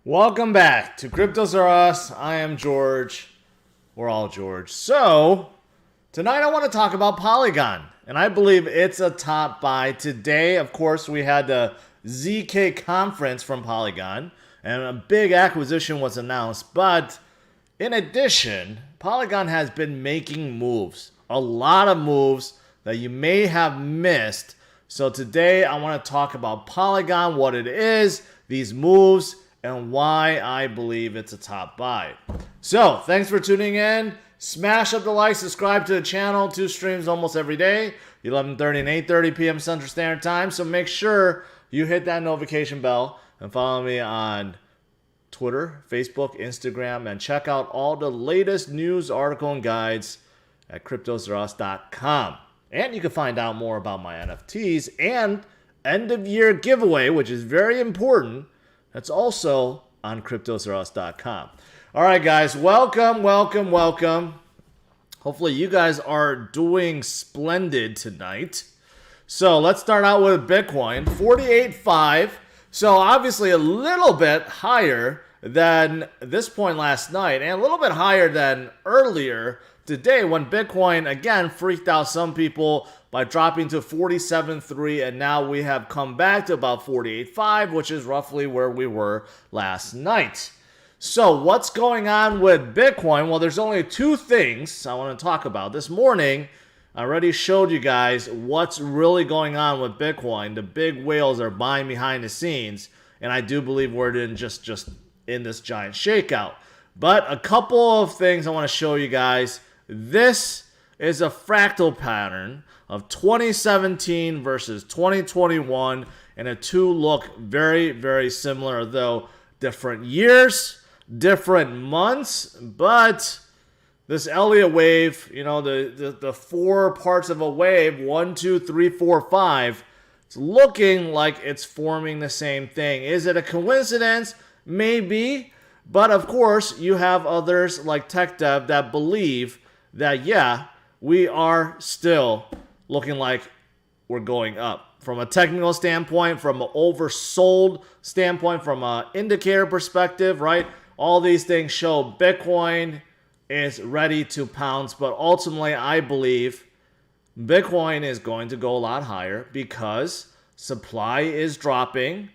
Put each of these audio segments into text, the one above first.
Welcome back to CryptosRUs. I am George. We're all George. So, tonight I want to talk about Polygon. And I believe it's a top buy. Today, of course, we had the ZK conference from Polygon. And a big acquisition was announced. But, in addition, Polygon has been making moves. A lot of moves that you may have missed. So today I want to talk about Polygon, what it is, these moves, and why I believe it's a top buy. So, thanks for tuning in. Smash up the like, subscribe to the channel. 2 streams almost every day, 11:30 and 8:30 p.m. Central Standard Time. So make sure you hit that notification bell and follow me on Twitter, Facebook, Instagram, and check out all the latest news, article, and guides at CryptosRUs.com. And you can find out more about my NFTs and end-of-year giveaway, which is very important. That's also on CryptosRUs.com. All right, guys, welcome. Hopefully you guys are doing splendid tonight. So let's start out with Bitcoin, 48.5. So obviously a little bit higher than this point last night and a little bit higher than earlier today when Bitcoin, again, freaked out some people by dropping to 47.3, and now we have come back to about 48.5, which is roughly where we were last night. So what's going on with Bitcoin? Well, there's only 2 things I want to talk about. This morning, I already showed you guys what's really going on with Bitcoin. The big whales are buying behind the scenes, and I do believe we're in just in this giant shakeout. But a couple of things I want to show you guys. This is a fractal pattern of 2017 versus 2021, and the two look very, very similar, though different years, different months, but this Elliott wave, you know, the 4 parts of a wave, 1, 2, 3, 4, 5, it's looking like it's forming the same thing. Is it a coincidence? Maybe, but of course, you have others like TechDev that believe that, yeah, we are still looking like we're going up. From a technical standpoint, from an oversold standpoint, from an indicator perspective, right? All these things show Bitcoin is ready to pounce, but ultimately I believe Bitcoin is going to go a lot higher because supply is dropping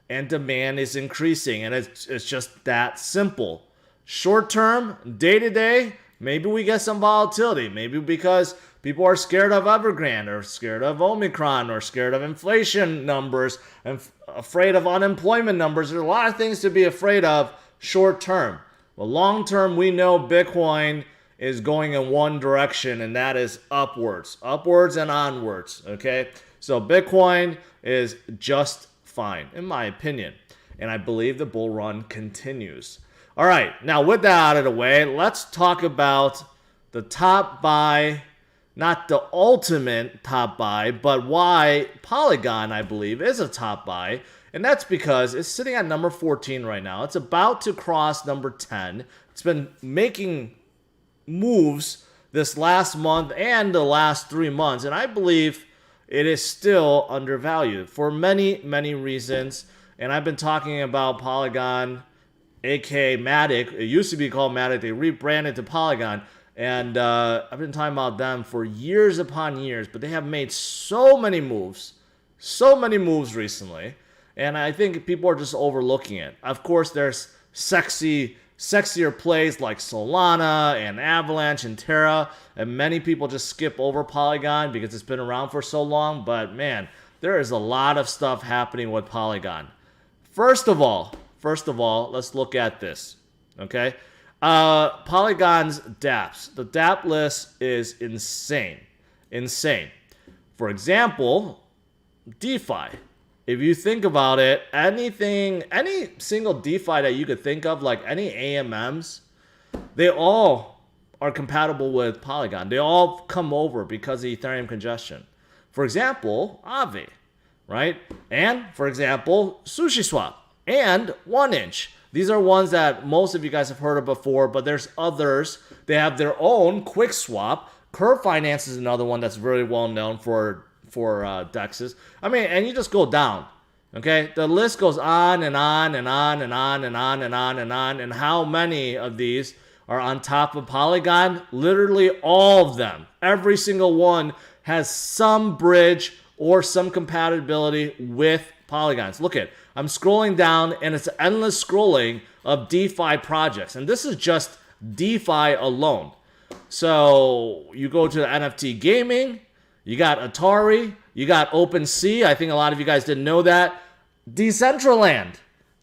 and demand is increasing, and it's just that simple. Short term, day to day, maybe we get some volatility. Maybe because people are scared of Evergrande or scared of Omicron or scared of inflation numbers and afraid of unemployment numbers. There's a lot of things to be afraid of short term. But long term, we know Bitcoin is going in one direction, and that is upwards. Upwards and onwards, okay? So Bitcoin is just fine, in my opinion. And I believe the bull run continues. All right, now with that out of the way, let's talk about the top buy, not the ultimate top buy, but why Polygon, I believe, is a top buy. And that's because it's sitting at number 14 right now. It's about to cross number 10. It's been making moves this last month and the last 3 months, and I believe it is still undervalued for many, many reasons. And I've been talking about Polygon, aka MATIC. It used to be called MATIC. They rebranded to Polygon. And I've been talking about them for years upon years. But they have made so many moves recently. And I think people are just overlooking it. Of course, there's sexier plays like Solana and Avalanche and Terra. And many people just skip over Polygon because it's been around for so long. But man, there is a lot of stuff happening with Polygon. First of all, let's look at this, okay? Polygon's Dapps. The Dapp list is insane. For example, DeFi. If you think about it, any single DeFi that you could think of, like any AMMs, they all are compatible with Polygon. They all come over because of Ethereum congestion. For example, Aave, right? And, for example, SushiSwap and 1inch. These are ones that most of you guys have heard of before, but there's others. They have their own QuickSwap. Curve Finance is another one that's very well known for DEXs. I mean, and you just go down. Okay, the list goes on and on and on and on and on and on and on. And how many of these are on top of Polygon? Literally all of them. Every single one has some bridge or some compatibility with Polygons. Look at, I'm scrolling down and it's endless scrolling of DeFi projects. And this is just DeFi alone. So you go to NFT gaming, you got Atari, you got OpenSea. I think a lot of you guys didn't know that. Decentraland.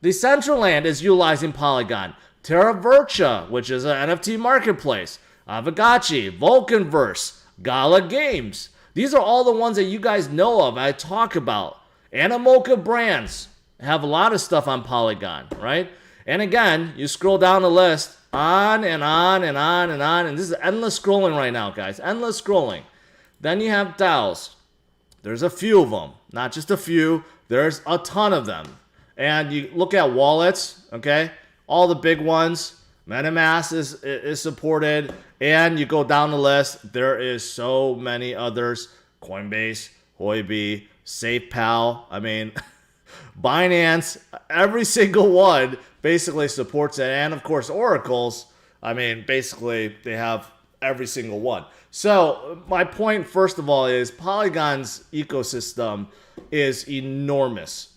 Decentraland is utilizing Polygon. Terra Virtua, which is an NFT marketplace. Avagachi, Vulcanverse, Gala Games. These are all the ones that you guys know of, I talk about. Animoca Brands have a lot of stuff on Polygon, right? And again, you scroll down the list, on and on and on and on. And this is endless scrolling right now, guys. Endless scrolling. Then you have DAOs. There's a few of them. Not just a few. There's a ton of them. And you look at wallets, okay? All the big ones. MetaMask is supported. And you go down the list. There is so many others. Coinbase, Huobi, SafePal. I mean, Binance. Every single one basically supports it. And of course, Oracle's. I mean, basically, they have every single one. So my point, first of all, is Polygon's ecosystem is enormous.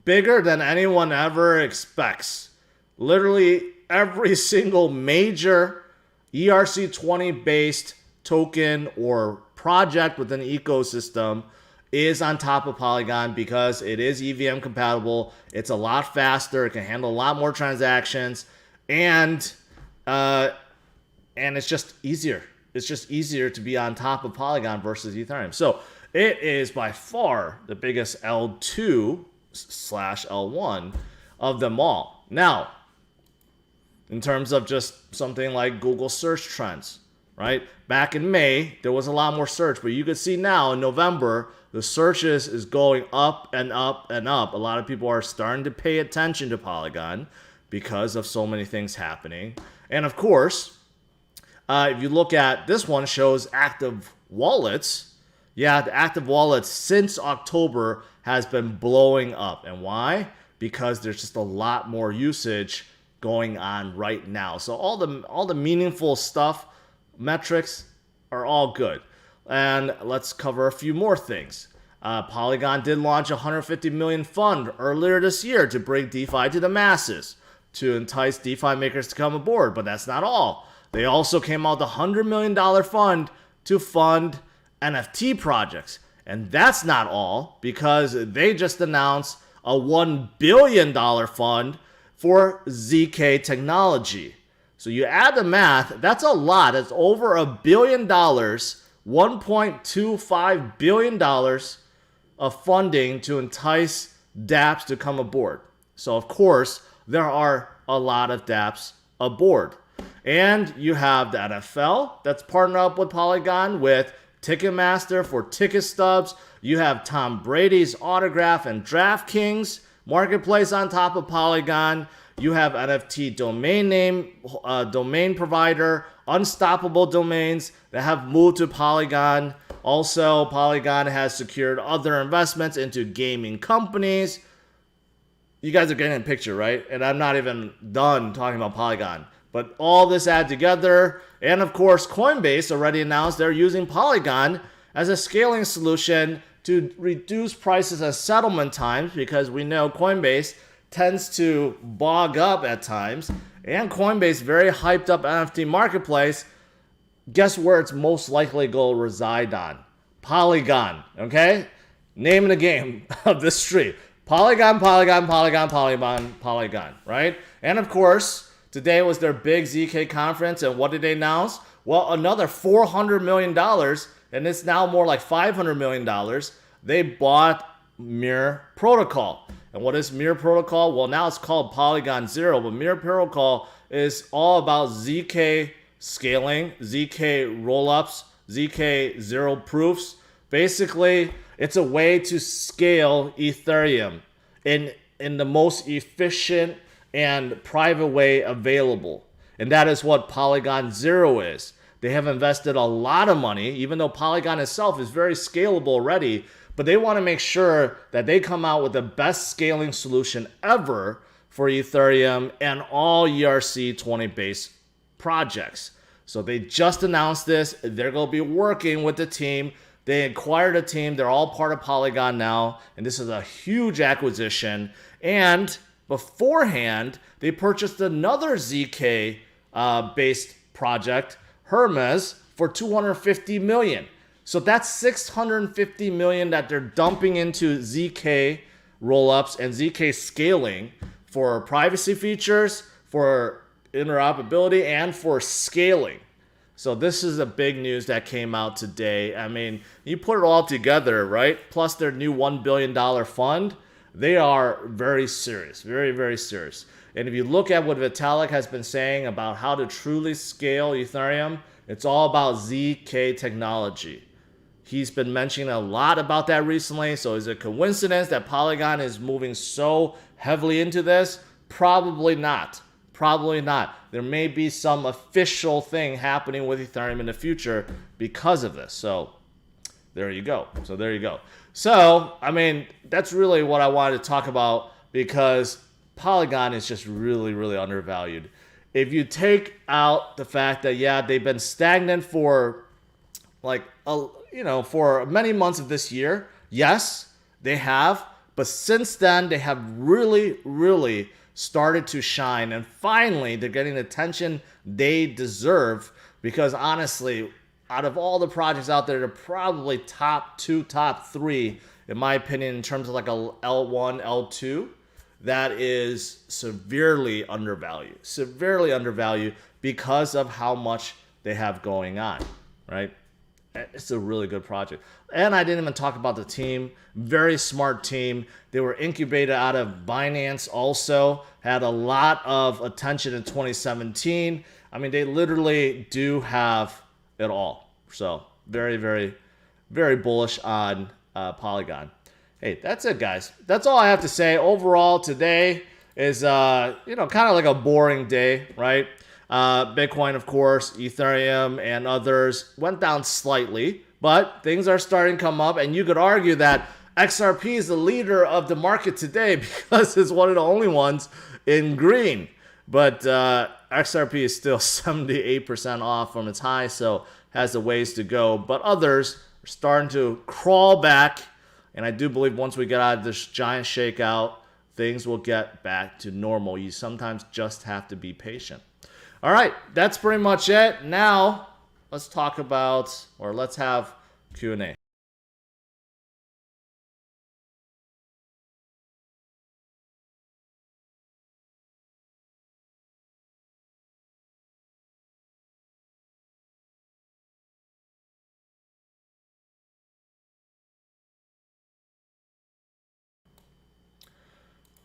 Bigger than anyone ever expects. Literally every single major ERC20 based token or project within the ecosystem is on top of Polygon because it is EVM compatible. It's a lot faster. It can handle a lot more transactions. And it's just easier. It's just easier to be on top of Polygon versus Ethereum. So it is by far the biggest L2/L1 of them all. Now, in terms of just something like Google search trends, right? Back in May, there was a lot more search, but you could see now in November, the searches is going up and up and up. A lot of people are starting to pay attention to Polygon because of so many things happening. And of course, if you look at this one, shows active wallets. Yeah, the active wallets since October has been blowing up. And why? Because there's just a lot more usage going on right now. So all the meaningful stuff, metrics are all good. And let's cover a few more things. Polygon did launch a $150 million fund earlier this year to bring DeFi to the masses, to entice DeFi makers to come aboard. But that's not all. They also came out with a $100 million fund to fund NFT projects. And that's not all, because they just announced a $1 billion fund for ZK technology. So you add the math, that's a lot. It's over $1 billion, $1.25 billion of funding to entice Dapps to come aboard. So of course, there are a lot of Dapps aboard. And you have the NFL that's partnered up with Polygon with Ticketmaster for ticket stubs. You have Tom Brady's autograph and DraftKings marketplace on top of Polygon. You have NFT domain provider, Unstoppable Domains that have moved to Polygon. Also, Polygon has secured other investments into gaming companies. You guys are getting a picture, right? And I'm not even done talking about Polygon. But all this add together, and of course, Coinbase already announced they're using Polygon as a scaling solution to reduce prices and settlement times, because we know Coinbase tends to bog up at times. And Coinbase, very hyped up NFT marketplace, guess where it's most likely going to reside on? Polygon, okay? Name of the game of this street. Polygon, Polygon, Polygon, Polygon, Polygon, right? And of course, today was their big ZK conference, and what did they announce? Well, another $400 million, and it's now more like $500 million. They bought Mir Protocol. And what is Mir Protocol? Well, now it's called Polygon Zero, but Mir Protocol is all about ZK scaling, ZK rollups, ZK zero proofs. Basically, it's a way to scale Ethereum in the most efficient and private way available. And that is what Polygon Zero is. They have invested a lot of money, even though Polygon itself is very scalable already, but they want to make sure that they come out with the best scaling solution ever for Ethereum and all ERC20 based projects. So they just announced this. They're going to be working with the team. They acquired a team. They're all part of Polygon now, and this is a huge acquisition. And beforehand, they purchased another ZK based project, Hermes, for $250 million. So that's $650 million that they're dumping into ZK rollups and ZK scaling for privacy features, for interoperability, and for scaling. So this is a big news that came out today. I mean, you put it all together, right? Plus their new $1 billion fund, they are very serious, very, very serious. And if you look at what Vitalik has been saying about how to truly scale Ethereum, it's all about ZK technology. He's been mentioning a lot about that recently. So is it a coincidence that Polygon is moving so heavily into this? Probably not. Probably not. There may be some official thing happening with Ethereum in the future because of this. So there you go. So, I mean, that's really what I wanted to talk about because Polygon is just really, really undervalued. If you take out the fact that, yeah, they've been stagnant for for many months of this year, yes, they have. But since then, they have really, really started to shine. And finally, they're getting the attention they deserve because honestly, out of all the projects out there, they're probably top 2, top 3, in my opinion, in terms of like a L1, L2, that is severely undervalued because of how much they have going on, right? It's a really good project. And I didn't even talk about the team. Very smart team. They were incubated out of Binance also. Had a lot of attention in 2017. I mean, they literally do have it all. So very, very, very bullish on Polygon. Hey, that's it, guys. That's all I have to say. Overall, today is, kind of like a boring day, right? Bitcoin, of course, Ethereum, and others went down slightly, but things are starting to come up, and you could argue that XRP is the leader of the market today because it's one of the only ones in green. But XRP is still 78% off from its high, so has a ways to go. But others are starting to crawl back, and I do believe once we get out of this giant shakeout, things will get back to normal. You sometimes just have to be patient. All right, that's pretty much it. Now, let's talk about, or let's have Q&A.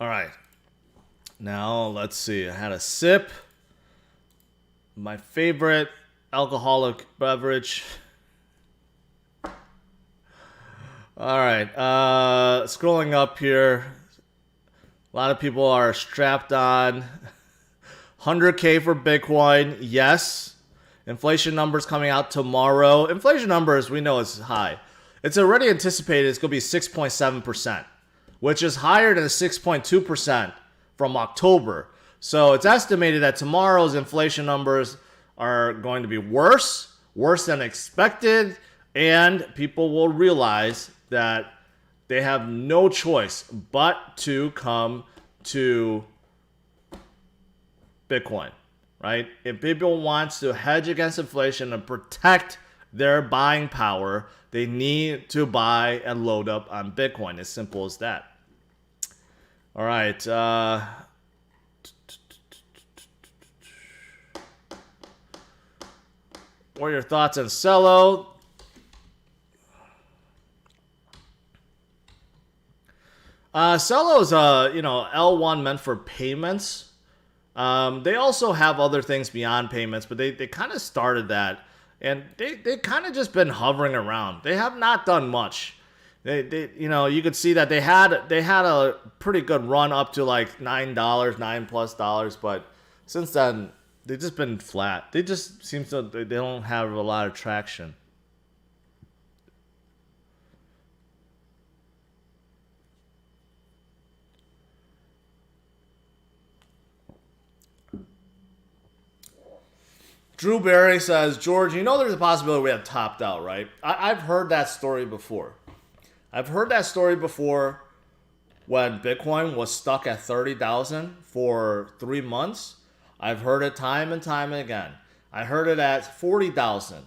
All right, now let's see. I had a sip. My favorite alcoholic beverage. All right, scrolling up here. A lot of people are strapped on. 100K for Bitcoin, yes. Inflation numbers coming out tomorrow. Inflation numbers, we know is high. It's already anticipated it's going to be 6.7%, which is higher than the 6.2% from October. So it's estimated that tomorrow's inflation numbers are going to be worse than expected, and people will realize that they have no choice but to come to Bitcoin, right? If people want to hedge against inflation and protect their buying power, they need to buy and load up on Bitcoin. As simple as that. All right. What are your thoughts on Cello? Cello is L1 meant for payments. They also have other things beyond payments, but they kind of started that, and they kind of just been hovering around. They have not done much. They you could see that they had a pretty good run up to like $9+, but since then they've just been flat. They just seem to they don't have a lot of traction. Drew Barry says, George, you know there's a possibility we have topped out, right? I've heard that story before. I've heard that story before when Bitcoin was stuck at 30,000 for 3 months. I've heard it time and time again. I heard it at 40,000,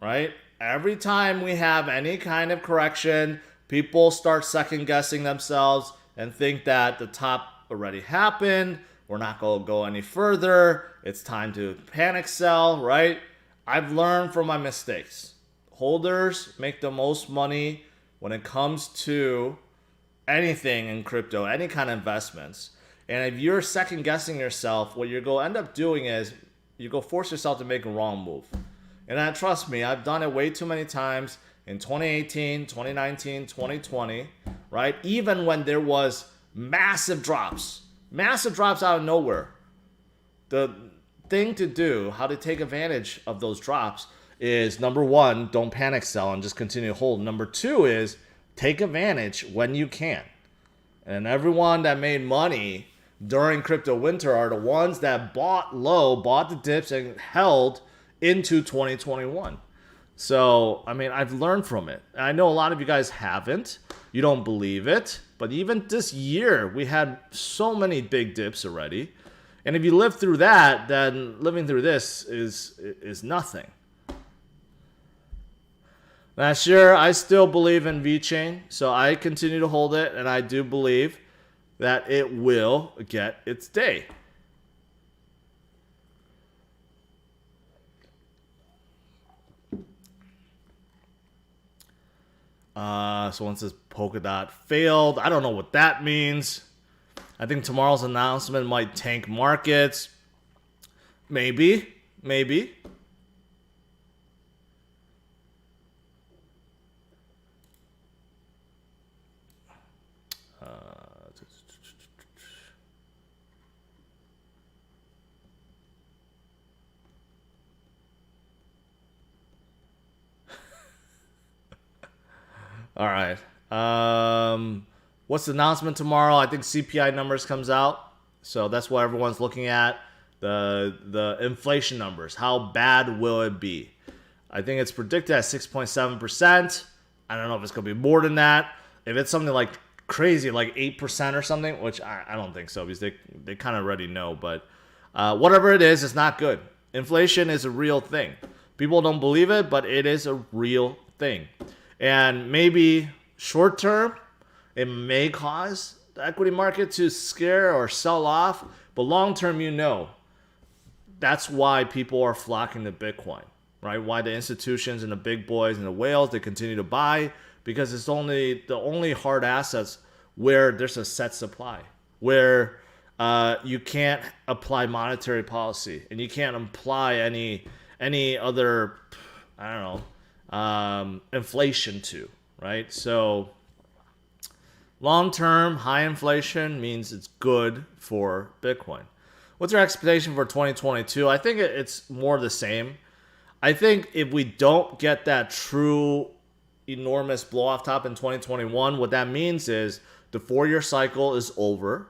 right? Every time we have any kind of correction, people start second guessing themselves and think that the top already happened. We're not going to go any further. It's time to panic sell, right? I've learned from my mistakes. Holders make the most money when it comes to anything in crypto, any kind of investments. And if you're second guessing yourself, what you're going to end up doing is you go force yourself to make a wrong move. And trust me, I've done it way too many times in 2018, 2019, 2020, right? Even when there was massive drops out of nowhere. The thing to do, how to take advantage of those drops is, number one, don't panic sell and just continue to hold. Number two is take advantage when you can. And everyone that made money during crypto winter are the ones that bought low, bought the dips, and held into 2021. So, I mean, I've learned from it. I know a lot of you guys haven't. You don't believe it. But even this year, we had so many big dips already. And if you live through that, then living through this is nothing. Last year, I still believe in VeChain. So I continue to hold it. And I do believe that it will get its day. Someone says Polkadot failed. I don't know what that means. I think tomorrow's announcement might tank markets. Maybe. All right. What's the announcement tomorrow? I think CPI numbers comes out. So that's what everyone's looking at. The inflation numbers. How bad will it be? I think it's predicted at 6.7%. I don't know if it's going to be more than that. If it's something like crazy, like 8% or something, which I don't think so because they kind of already know. But whatever it is, it's not good. Inflation is a real thing. People don't believe it, but it is a real thing. And maybe short term, it may cause the equity market to scare or sell off. But long term, that's why people are flocking to Bitcoin, right? Why the institutions and the big boys and the whales, they continue to buy, because it's the only hard assets where there's a set supply, where you can't apply monetary policy and you can't apply any other, I don't know, inflation to, right? So long-term high inflation means it's good for Bitcoin. What's our expectation for 2022? I think it's more the same. I think if we don't get that true enormous blow-off top in 2021, what that means is the 4-year cycle is over.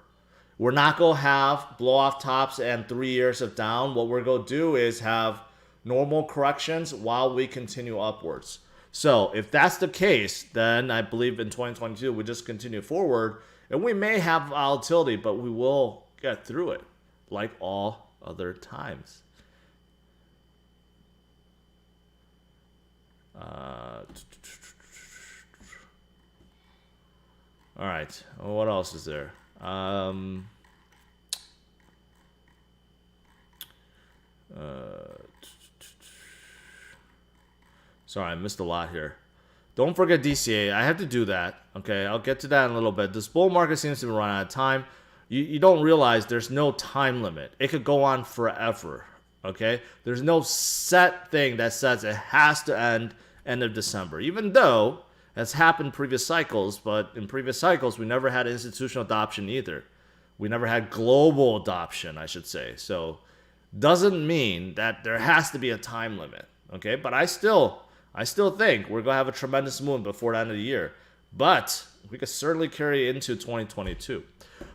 We're not going to have blow-off tops and 3 years of down. What we're going to do is have normal corrections while we continue upwards. So if that's the case, then I believe in 2022, we just continue forward. And we may have volatility, but we will get through it like all other times. All right. What else is there? Sorry, I missed a lot here. Don't forget DCA. I have to do that. Okay, I'll get to that in a little bit. This bull market seems to be running out of time. You don't realize there's no time limit. It could go on forever. Okay, there's no set thing that says it has to end of December. Even though that's happened in previous cycles, but in previous cycles we never had institutional adoption either. We never had global adoption, I should say. So doesn't mean that there has to be a time limit. Okay, but I still think we're going to have a tremendous move before the end of the year. But we could certainly carry into 2022.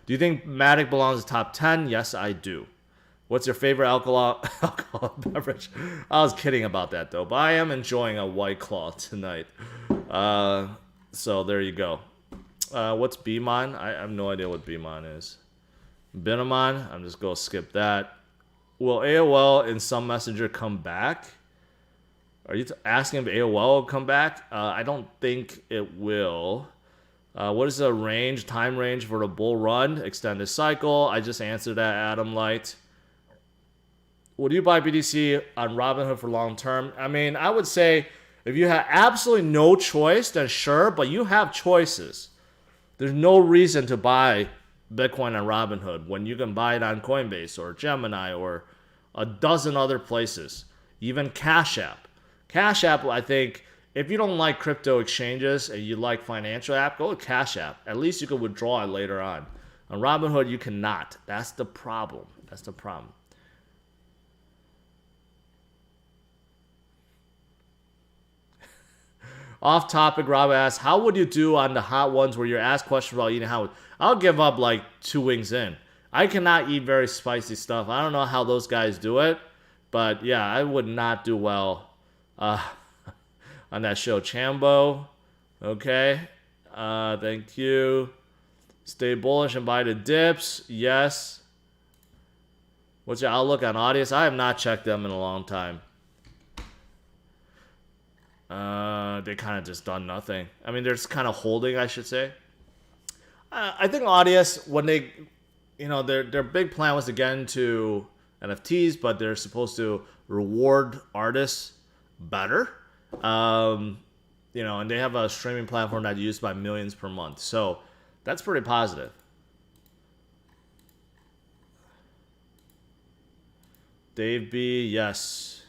Do you think MATIC belongs to top 10? Yes, I do. What's your favorite alcohol beverage? I was kidding about that though, but I am enjoying a White Claw tonight. So there you go. What's BMON? I have no idea what BMON is. Binamon, I'm just going to skip that. Will AOL in some messenger come back? Are you asking if AOL will come back? I don't think it will. What is the time range for the bull run? Extended cycle. I just answered that, Adam Light. Would you buy BTC on Robinhood for long term? I mean, I would say if you have absolutely no choice, then sure, but you have choices. There's no reason to buy Bitcoin on Robinhood when you can buy it on Coinbase or Gemini or a dozen other places, even Cash App. Cash App, I think, if you don't like crypto exchanges and you like financial app, go with Cash App. At least you can withdraw it later on. On Robinhood, you cannot. That's the problem. That's the problem. Off topic, Rob asks, how would you do on the hot ones where you're asked questions about eating hot? I'll give up like 2 wings in. I cannot eat very spicy stuff. I don't know how those guys do it, but yeah, I would not do well on that show. Chambo, okay. Thank you. Stay bullish and buy the dips. Yes. What's your outlook on audience? I have not checked them in a long time. They kind of just done nothing. I mean, they're just kind of holding, I should say. I think Audius, when they, their big plan was to get into NFTs, but they're supposed to reward artists better. And they have a streaming platform that's used by millions per month. So that's pretty positive. Dave B, yes.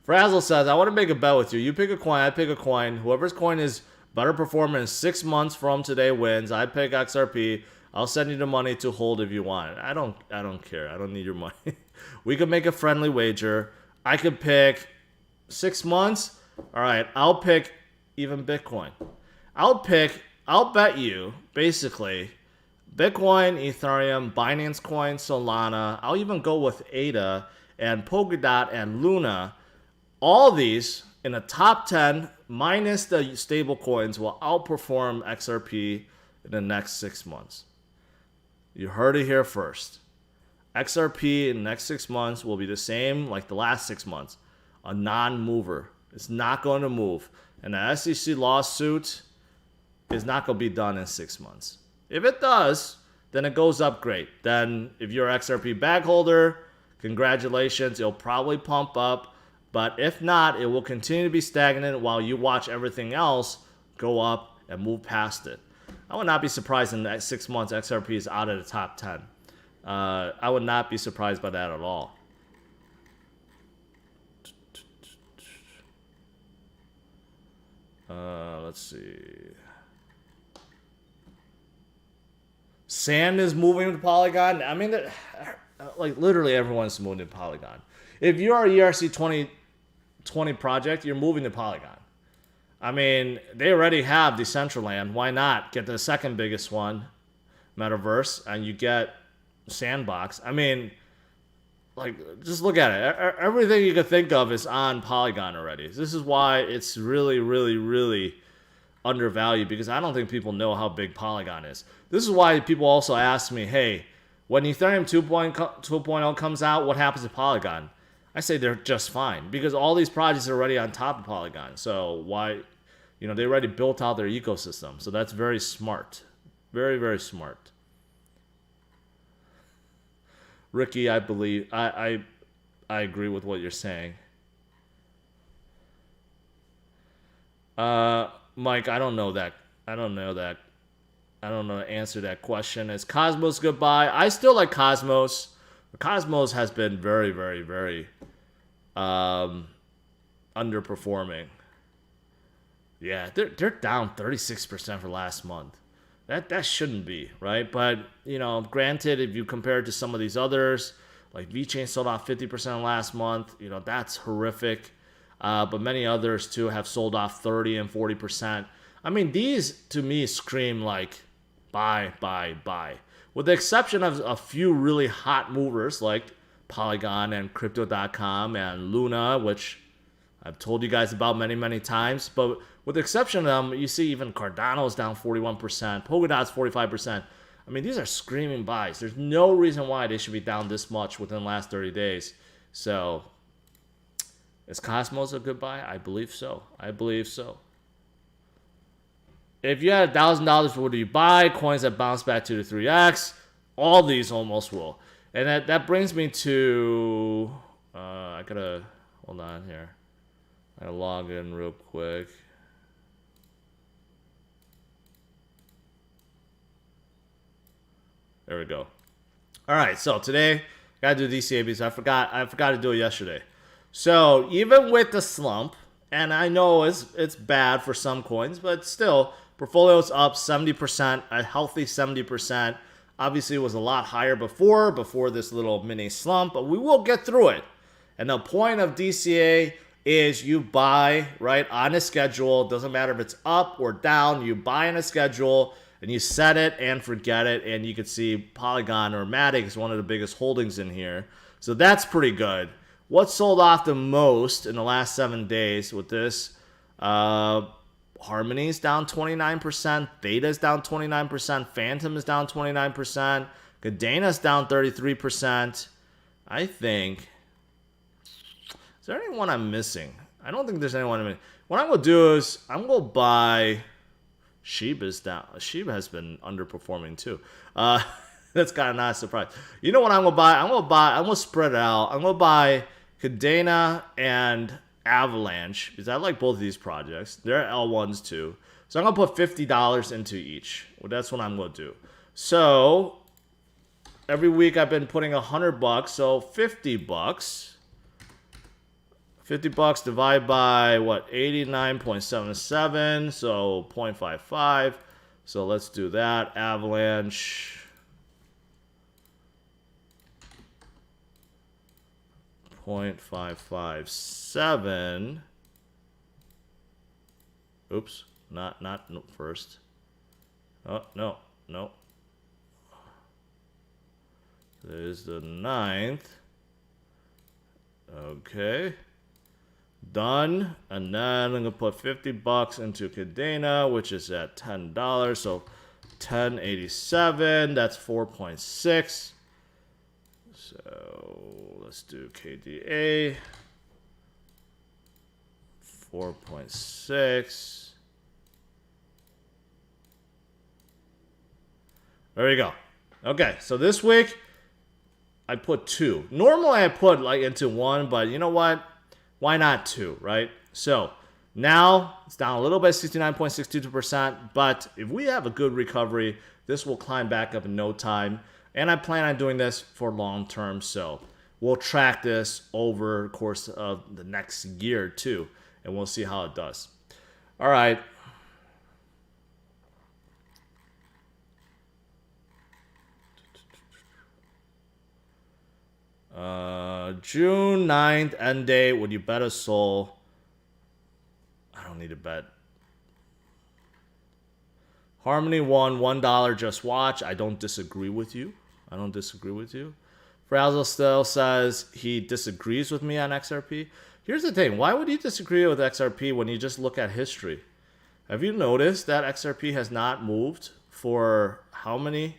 Frazzle says, I want to make a bet with you. You pick a coin, I pick a coin. Whoever's coin is better performing in 6 months from today wins. I pick XRP. I'll send you the money to hold if you want it. I don't care. I don't need your money. We could make a friendly wager. I could pick 6 months. All right, I'll pick even Bitcoin. I'll bet you, basically, Bitcoin, Ethereum, Binance Coin, Solana. I'll even go with ADA and Polkadot and Luna. All these in the top 10, minus the stable coins, will outperform XRP in the next 6 months. You heard it here first. XRP in the next 6 months will be the same like the last 6 months. A non-mover. It's not going to move. And the SEC lawsuit is not going to be done in 6 months. If it does, then it goes up great. Then if you're an XRP bag holder, congratulations, it'll probably pump up. But if not, it will continue to be stagnant while you watch everything else go up and move past it. I would not be surprised in the next 6 months XRP is out of the top 10. I would not be surprised by that at all. Let's see. Sand is moving to Polygon. I mean, like literally everyone's moving to Polygon. If you are a ERC 2020 project, you're moving to Polygon. I mean, they already have Decentraland. Why not get the second biggest one, Metaverse, and you get Sandbox? I mean, like, just look at it. Everything you could think of is on Polygon already. This is why it's really, really, really undervalued, because I don't think people know how big Polygon is. This is why people also ask me, hey, when Ethereum 2.0 comes out, what happens to Polygon? I say they're just fine, because all these projects are already on top of Polygon. So why, they already built out their ecosystem. So that's very smart. Very, very smart. Ricky, I believe, I agree with what you're saying. Mike, I don't know that. I don't know the answer to that question. Is Cosmos goodbye? I still like Cosmos. Cosmos has been very, very, very underperforming. Yeah, they're down 36% for last month. That shouldn't be, right? But, granted, if you compare it to some of these others, like VeChain sold off 50% last month, that's horrific. But many others, too, have sold off 30 and 40%. I mean, these, to me, scream like buy, buy, buy. with the exception of a few really hot movers like Polygon and Crypto.com and Luna, which I've told you guys about many, many times. But with the exception of them, you see even Cardano's down 41%, Polkadot's 45%. I mean, these are screaming buys. There's no reason why they should be down this much within the last 30 days. So, is Cosmos a good buy? I believe so. I believe so. If you had $1,000, what do you buy? Coins that bounce back 2 to 3x. All these almost will. And that brings me to... I gotta... Hold on here. I gotta log in real quick. There we go. All right, so today, gotta do DCA because I forgot to do it yesterday. So even with the slump, and I know it's bad for some coins, but still, portfolio's up 70%, a healthy 70%. Obviously, it was a lot higher before this little mini slump, but we will get through it. And the point of DCA is you buy, right, on a schedule. Doesn't matter if it's up or down. You buy on a schedule, and you set it and forget it. And you can see Polygon or MATIC is one of the biggest holdings in here. So that's pretty good. What sold off the most in the last 7 days with this? Harmony's down 29%, Theta's down 29%, Phantom is down 29%, Cadena's down 33%. I think. Is there anyone I'm missing? I don't think there's anyone I'm missing. What I'm gonna do is I'm gonna buy. Shiba's down. Shiba has been underperforming too. That's kind of not a surprise. You know what I'm gonna buy? I'm gonna spread it out. I'm gonna buy Cadena and Avalanche, because I like both of these projects. They're L1s too. So I'm going to put $50 into each. Well, that's what I'm going to do. So every week I've been putting $100, so $50. $50 divided by what? 89.77, so 0.55. So let's do that. Avalanche 0.557. Oops, not first. Oh, no. There's the 9th. Okay. Done. And then I'm going to put $50 into Cadena, which is at $10. So 1087, that's 4.6. So let's do KDA. 4.6. There you go. Okay, so this week I put 2. Normally I put like into 1, but you know what? Why not 2, right? So now it's down a little bit, 69.62%. But if we have a good recovery, this will climb back up in no time. And I plan on doing this for long term, so we'll track this over the course of the next year too, and we'll see how it does. All right. June 9th, end date. Would you bet a soul? I don't need to bet. Harmony won $1, just watch. I don't disagree with you. Frazzle still says he disagrees with me on XRP. Here's the thing. Why would you disagree with XRP when you just look at history? Have you noticed that XRP has not moved for how many?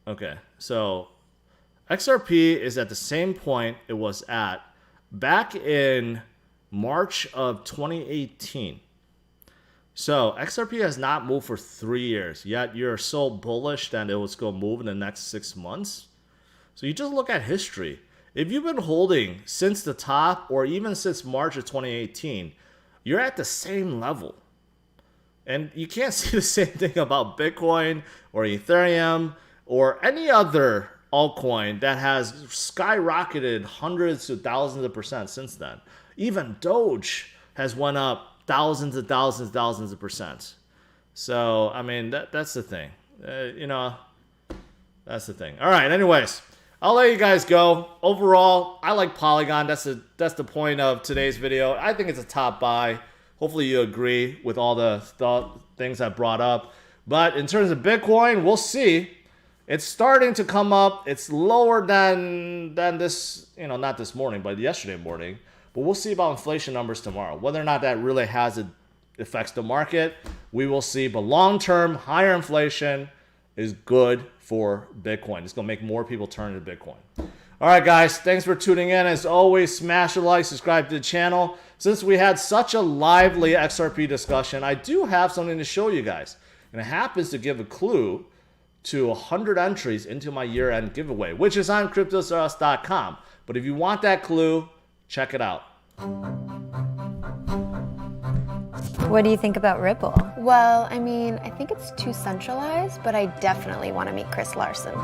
Okay, so XRP is at the same point it was at back in March of 2018. So XRP has not moved for 3 years, yet you're so bullish that it was going to move in the next 6 months. So you just look at history. If you've been holding since the top or even since March of 2018, you're at the same level. And you can't say the same thing about Bitcoin or Ethereum or any other altcoin that has skyrocketed hundreds of thousands of percent since then. Even Doge has went up thousands of percent. So, I mean, that's the thing. That's the thing. All right, anyways, I'll let you guys go. Overall, I like Polygon. That's the point of today's video. I think it's a top buy. Hopefully you agree with all the things I brought up. But in terms of Bitcoin, we'll see. It's starting to come up. It's lower than this, not this morning, but yesterday morning. But we'll see about inflation numbers tomorrow. Whether or not that really affects the market, we will see. But long-term, higher inflation is good for Bitcoin. It's going to make more people turn to Bitcoin. All right, guys, thanks for tuning in. As always, smash a like, subscribe to the channel. Since we had such a lively XRP discussion, I do have something to show you guys. And it happens to give a clue to 100 entries into my year-end giveaway, which is on CryptosRUs.com. But if you want that clue, check it out. What do you think about Ripple? Well, I mean, I think it's too centralized, but I definitely want to meet Chris Larson.